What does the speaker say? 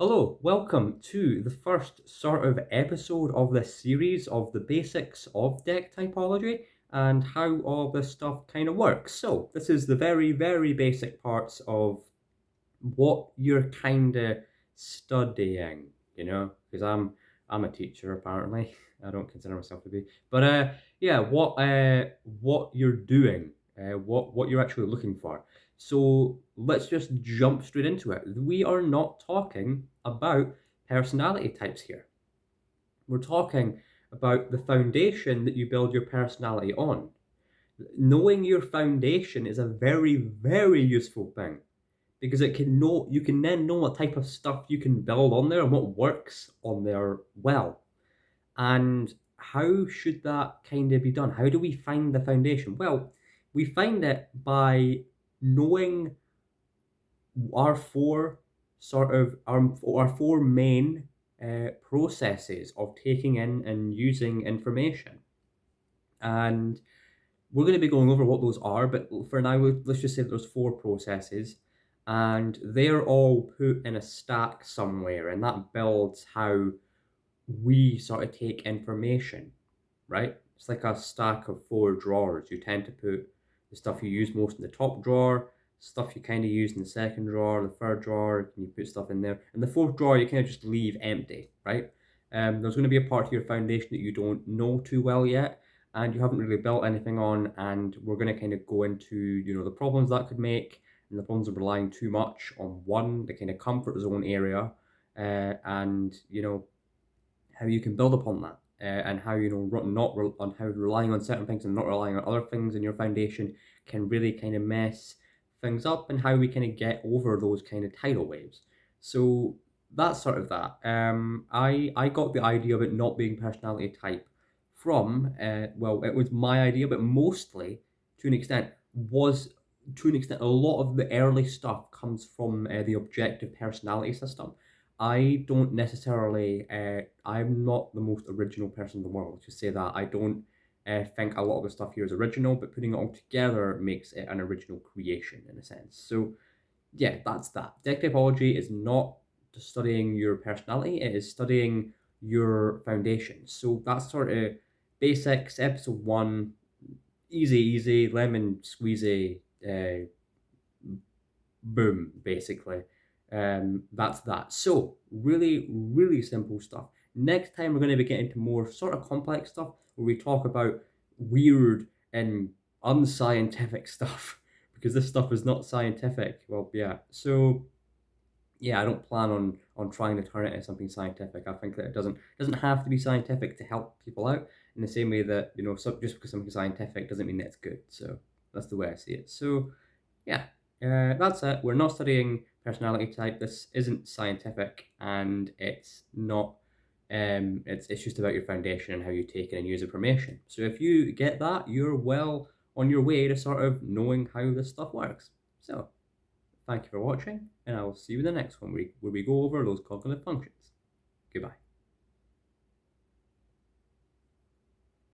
Hello, welcome to the first sort of episode of this series of the basics of deck typology and how all this stuff kind of works. So, this is the very, very basic parts of what you're kind of studying, because I'm a teacher apparently. I don't consider myself to be, but yeah, what you're doing, what you're actually looking for. So let's just jump straight into it. We are not talking about personality types here. We're talking about the foundation that you build your personality on. Knowing your foundation is a very, very useful thing because you can then know what type of stuff you can build on there and what works on there well. And how should that kind of be done? How do we find the foundation? Well, we find it by knowing our our four main processes of taking in and using information. And we're going to be going over what those are, but for now, let's just say that there's four processes, and they're all put in a stack somewhere, and that builds how we sort of take information, right? It's like a stack of four drawers. You tend to put the stuff you use most in the top drawer, stuff you kind of use in the second drawer, the third drawer, and you put stuff in there. And the fourth drawer, you kind of just leave empty, right? There's going to be a part of your foundation that you don't know too well yet, and you haven't really built anything on, and we're going to kind of go into, the problems that could make, and the problems of relying too much on one, the kind of comfort zone area, and, how you can build upon that, and how on how relying on certain things and not relying on other things in your foundation can really kind of mess things up, and how we kind of get over those kind of tidal waves. So that's sort of that. I got the idea of it not being personality type from well, it was my idea, but mostly to an extent was to an extent a lot of the early stuff comes from the objective personality system. I don't necessarily, I'm not the most original person in the world. Let's just say that. I don't think a lot of the stuff here is original, but putting it all together makes it an original creation in a sense. So, yeah, that's that. Deck typology is not just studying your personality, it is studying your foundation. So, that's sort of basics, episode one, easy, lemon squeezy, boom, basically. That's that. So, really, really simple stuff. Next time, we're going to be getting into more sort of complex stuff where we talk about weird and unscientific stuff because this stuff is not scientific. Well, yeah. So, yeah, I don't plan on trying to turn it into something scientific. I think that it doesn't have to be scientific to help people out. In the same way that just because something's scientific doesn't mean that it's good. So that's the way I see it. So yeah, that's it. We're not studying personality type. This isn't scientific, and it's not. It's just about your foundation and how you take in and use information. So if you get that, you're well on your way to sort of knowing how this stuff works. So thank you for watching, and I will see you in the next one where we go over those cognitive functions. Goodbye.